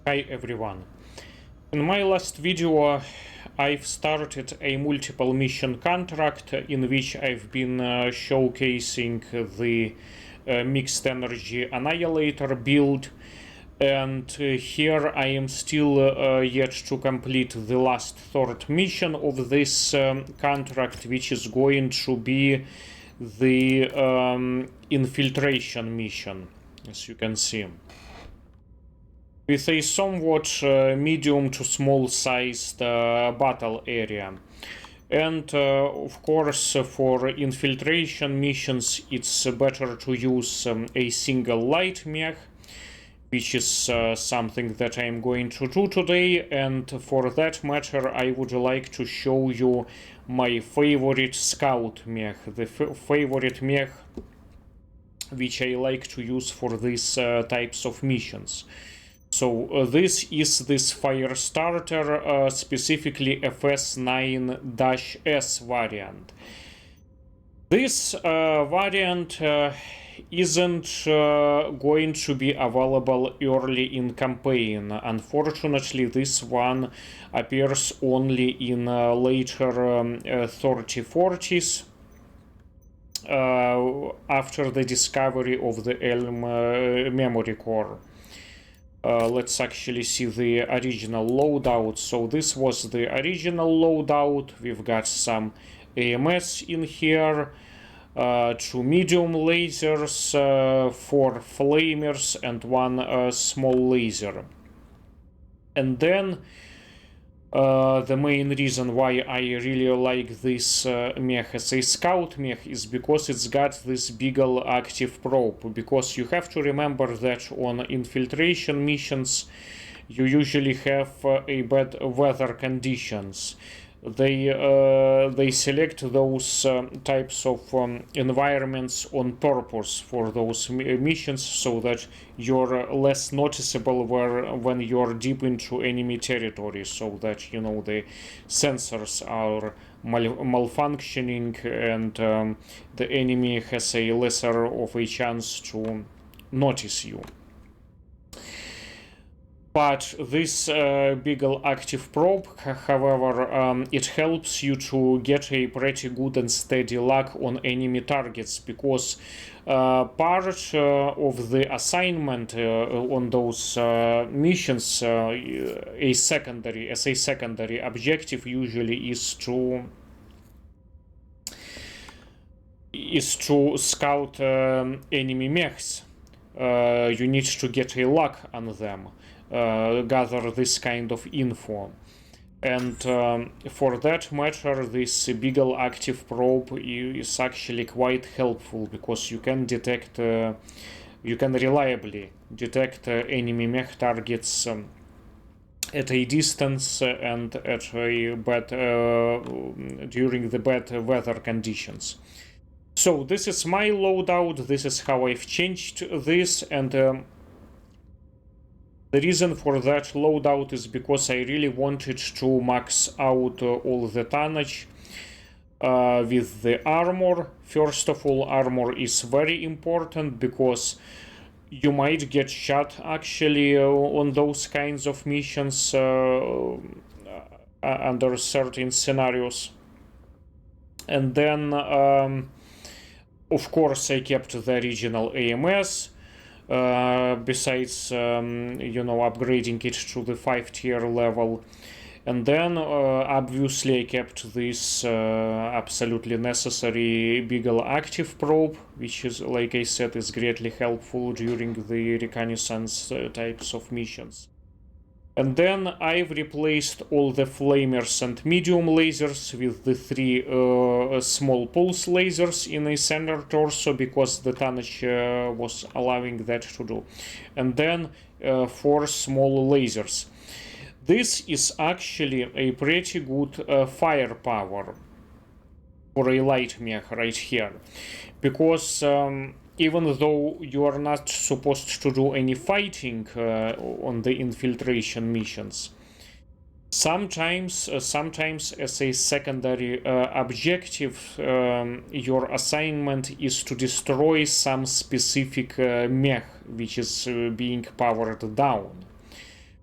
Hi everyone. In my last video I've started a multiple mission contract in which I've been showcasing the mixed energy annihilator build, and here I am still yet to complete the last third mission of this contract, which is going to be the infiltration mission, as you can see, with a somewhat medium to small sized battle area. And of course, for infiltration missions it's better to use a single light mech, which is something that I'm going to do today. And for that matter, I would like to show you my favorite scout mech, the favorite mech which I like to use for these types of missions. So this is this Firestarter, specifically FS9-S variant. This variant isn't going to be available early in campaign. Unfortunately, this one appears only in later 3040s. After the discovery of the Elm memory core. Let's actually see the original loadout. So this was the original loadout. We've got some AMS in here, 2 medium lasers, 4 flamers, and 1 small laser. And then the main reason why I really like this mech as a scout mech is because it's got this Beagle active probe. Because you have to remember that on infiltration missions you usually have a bad weather conditions. They select those types of environments on purpose for those missions, so that you're less noticeable when you're deep into enemy territory, so that, you know, the sensors are malfunctioning and the enemy has a lesser of a chance to notice you. But this Beagle active probe, however, it helps you to get a pretty good and steady luck on enemy targets, because part of the assignment on those missions, a secondary objective usually is to scout enemy mechs. You need to get a luck on them. Gather this kind of info, and for that matter this Beagle active probe is actually quite helpful, because you can detect you can reliably detect enemy mech targets at a distance and at a bad during the bad weather conditions. So this is my loadout, this is how I've changed this, and the reason for that loadout is because I really wanted to max out all the tonnage with the armor. First of all, armor is very important, because you might get shot actually on those kinds of missions under certain scenarios. And then, of course, I kept the original AMS. Besides, you know, upgrading it to the 5-tier level. And then obviously I kept this absolutely necessary Beagle active probe, which is, like I said, is greatly helpful during the reconnaissance types of missions. And then I've replaced all the flamers and medium lasers with the 3 small pulse lasers in a center torso, because the tonnage was allowing that to do. And then 4 small lasers. This is actually a pretty good firepower for a light mech right here, because even though you are not supposed to do any fighting on the infiltration missions, sometimes as a secondary objective, your assignment is to destroy some specific mech which is being powered down.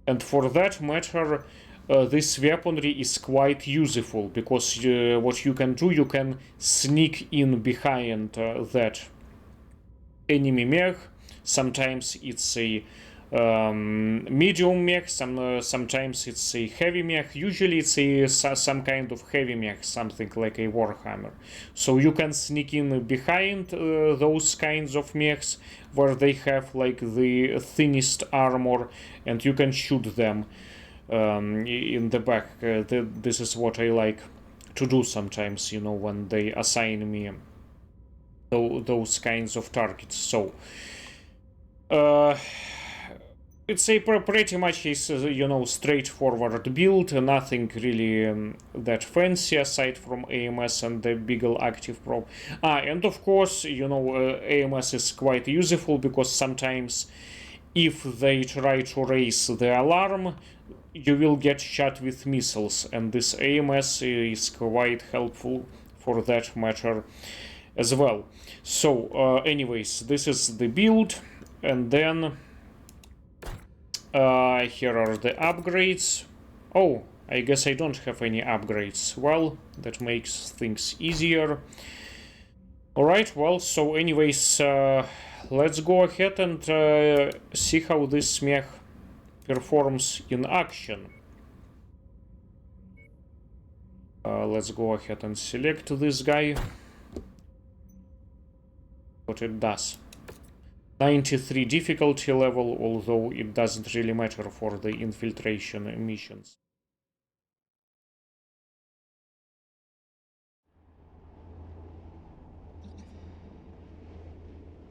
And for that matter, this weaponry is quite useful, because what you can do, you can sneak in behind that enemy mech. Sometimes it's a medium mech, sometimes it's a heavy mech. Usually it's some kind of heavy mech, something like a Warhammer. So you can sneak in behind those kinds of mechs where they have like the thinnest armor, and you can shoot them in the back. This is what I like to do sometimes, when they assign me those kinds of targets. So it's a pretty much a straightforward build, nothing really that fancy aside from AMS and the Beagle Active Probe. And of course, AMS is quite useful, because sometimes if they try to raise the alarm, you will get shot with missiles, and this AMS is quite helpful for that matter as well. So anyways, this is the build, and then here are the upgrades. Oh, I guess I don't have any upgrades. Well, that makes things easier. Alright, well, so anyways, let's go ahead and see how this mech performs in action. Let's go ahead and select this guy. What it does. 93 difficulty level, although it doesn't really matter for the infiltration missions.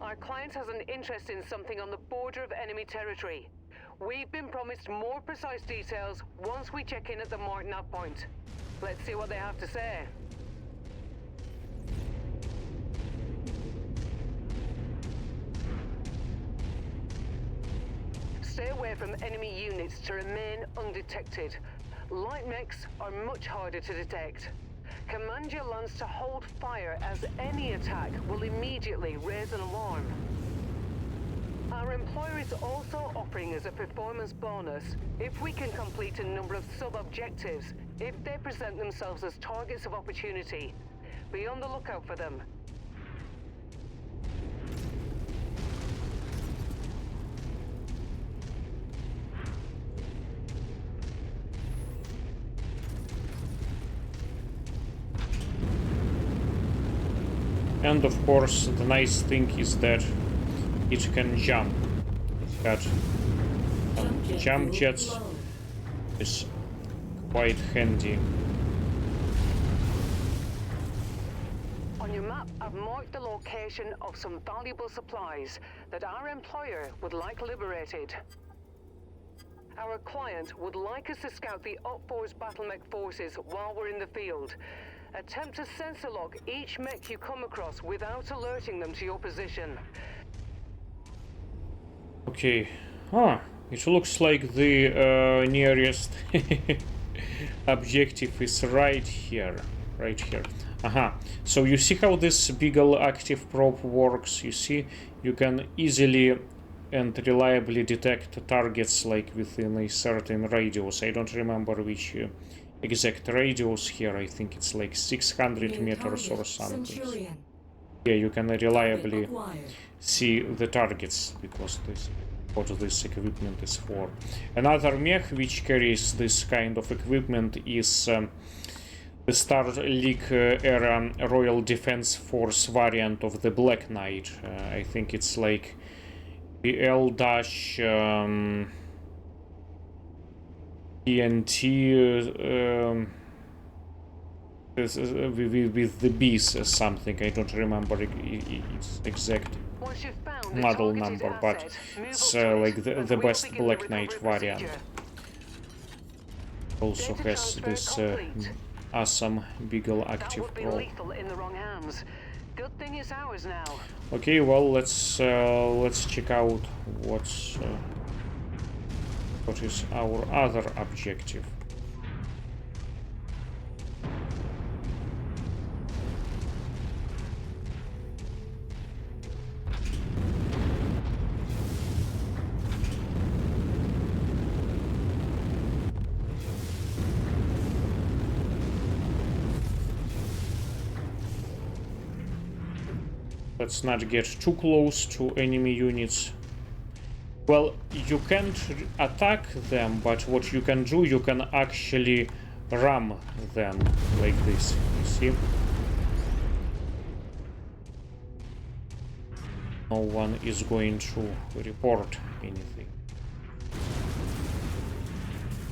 Our client has an interest in something on the border of enemy territory. We've been promised more precise details once we check in at the marked nav point. Let's see what they have to say. Stay away from enemy units to remain undetected. Light mechs are much harder to detect. Command your lance to hold fire, as any attack will immediately raise an alarm. Our employer is also offering us a performance bonus if we can complete a number of sub-objectives if they present themselves as targets of opportunity. Be on the lookout for them. And of course, the nice thing is that it can jump. It's got jump jets, is quite handy. On your map, I've marked the location of some valuable supplies that our employer would like liberated. Our client would like us to scout the Op4's battle mech forces while we're in the field. Attempt to sensor lock each mech you come across without alerting them to your position. Okay. It looks like the nearest objective is right here. Right here. So you see how this Beagle Active Probe works? You see, you can easily and reliably detect targets like within a certain radius. I don't remember which exact radius here. I think it's like 600 meters or something. Yeah, you can reliably see the targets, because this what this equipment is for. Another mech which carries this kind of equipment is the Starlink era Royal Defense Force variant of the Black Knight. I think it's like BL-TNT with the bees or something. I don't remember its exact model number, but it's like the best Black Knight variant. Also has this awesome Beagle Active Probe. Good thing it's ours now. Okay, well, let's check out what is our other objective. Let's not get too close to enemy units. Well, you can't attack them, but what you can do, you can actually ram them like this, you see? No one is going to report anything.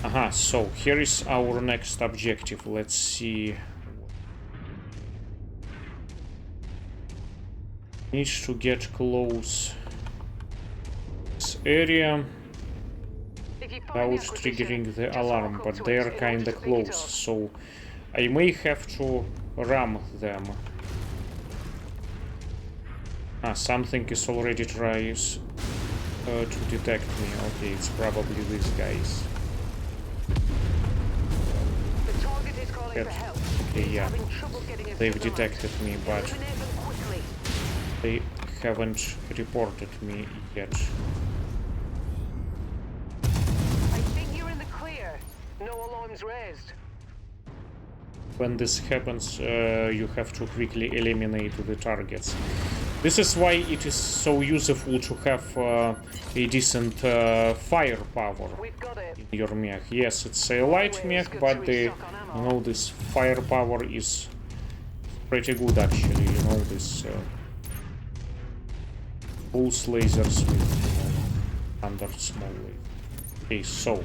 Aha, so here is our next objective. Let's see. Need to get close this area without triggering the alarm, but they are kinda close, so I may have to ram them. Ah, something is already tries to detect me. Okay, it's probably these guys. Okay, yeah, they've detected me, but they haven't reported me yet. I think you're in the clear. No alarms raised. When this happens, you have to quickly eliminate the targets. This is why it is so useful to have a decent firepower in your mech. Yes, it's a light mech, but the, you know, this firepower is pretty good actually. You know, this pulse lasers with, you know, under small laser. Okay, so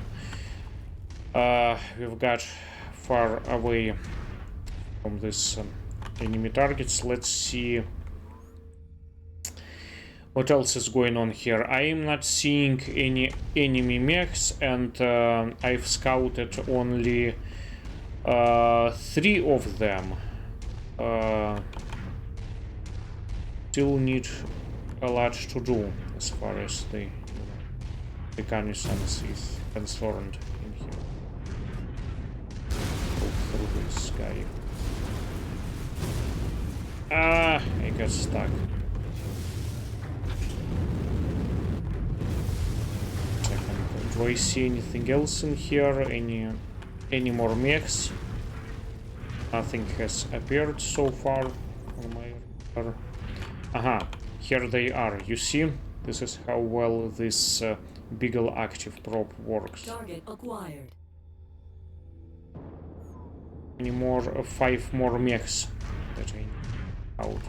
we've got far away from this enemy targets. Let's see what else is going on here. I am not seeing any enemy mechs, and I've scouted only 3 of them. Still need a lot to do as far as the, you know, reconnaissance is concerned in here. Go through this guy. Ah, I got stuck. Do I see anything else in here? Any more mechs? Nothing has appeared so far on my radar. Aha, here they are. You see? This is how well this Beagle active probe works. Target acquired. Any more? 5 more mechs that I need out.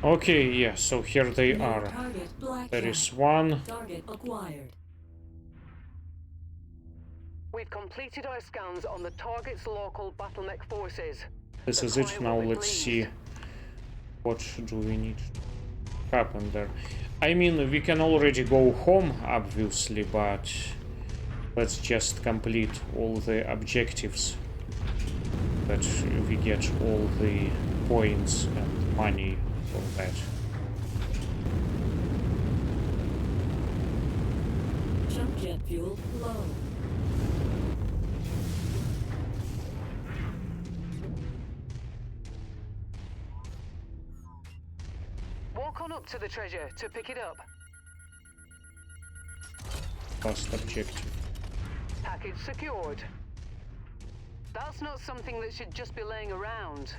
Okay, yeah, so here they are. There is one. Target acquired. We've completed our scans on the target's local battlemech forces. This is it. Now let's see what do we need to happen there. I mean, we can already go home, obviously, but let's just complete all the objectives that we get all the points and money for that. Jump jet fuel low. Walk on up to the treasure to pick it up. Last objective. Package secured. That's not something that should just be laying around.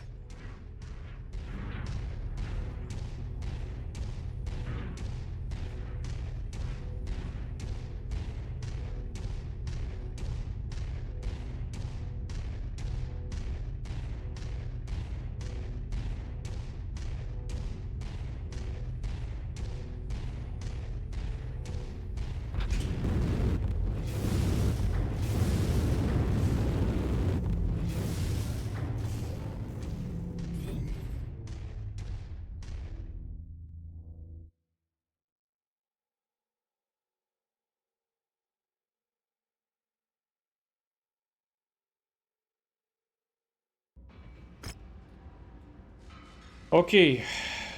Okay,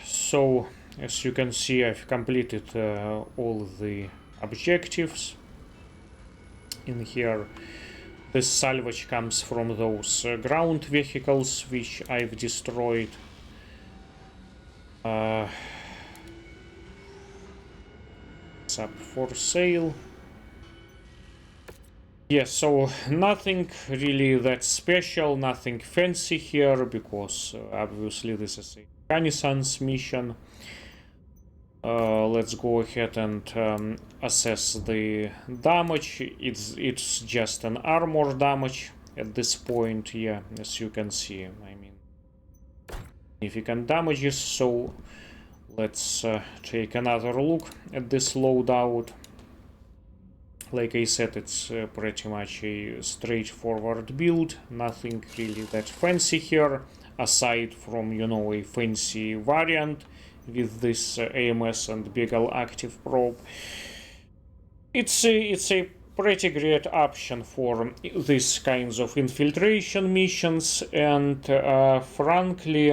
so as you can see, I've completed all the objectives in here. This salvage comes from those ground vehicles which I've destroyed. It's up for sale. Yes, so nothing really that special, nothing fancy here, because obviously this is a Renaissance mission. Let's go ahead and assess the damage. It's just an armor damage at this point. Yeah, as you can see, I mean, significant damages. So let's take another look at this loadout. Like I said, it's pretty much a straightforward build. Nothing really that fancy here, aside from, you know, a fancy variant with this AMS and Beagle active probe. It's a pretty great option for these kinds of infiltration missions, and frankly,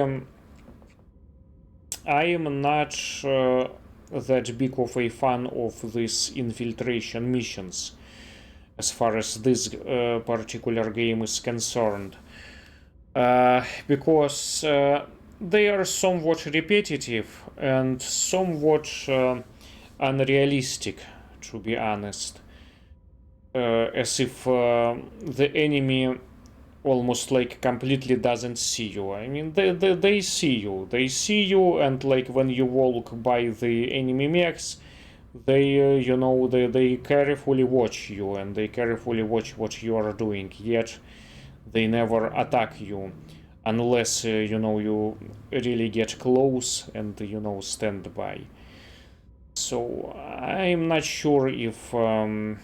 I am not that big of a fan of these infiltration missions as far as this particular game is concerned, because they are somewhat repetitive and somewhat unrealistic, to be honest, as if the enemy almost like completely doesn't see you. I mean, they see you, and like when you walk by the enemy mechs, they you know, they carefully watch you, and they carefully watch what you are doing, yet they never attack you unless you know, you really get close and, you know, stand by. So I'm not sure if I'm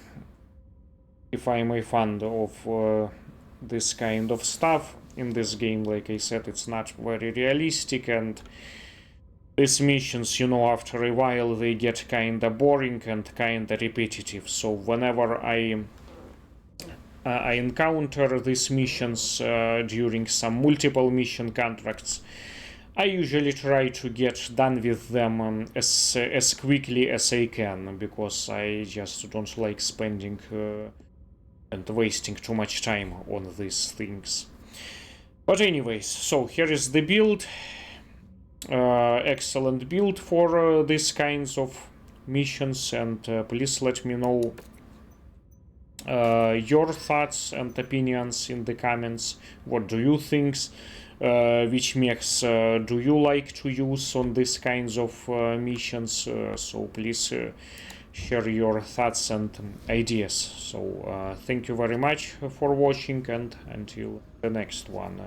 a fan of this kind of stuff in this game. Like I said, it's not very realistic, and these missions, you know, after a while they get kinda boring and kinda repetitive. So whenever I encounter these missions during some multiple mission contracts, I usually try to get done with them as quickly as I can, because I just don't like spending and wasting too much time on these things. But anyways, so here is the build. Excellent build for these kinds of missions, and please let me know your thoughts and opinions in the comments. What do you think? Which mechs do you like to use on these kinds of missions? So please share your thoughts and ideas. So thank you very much for watching, and until the next one.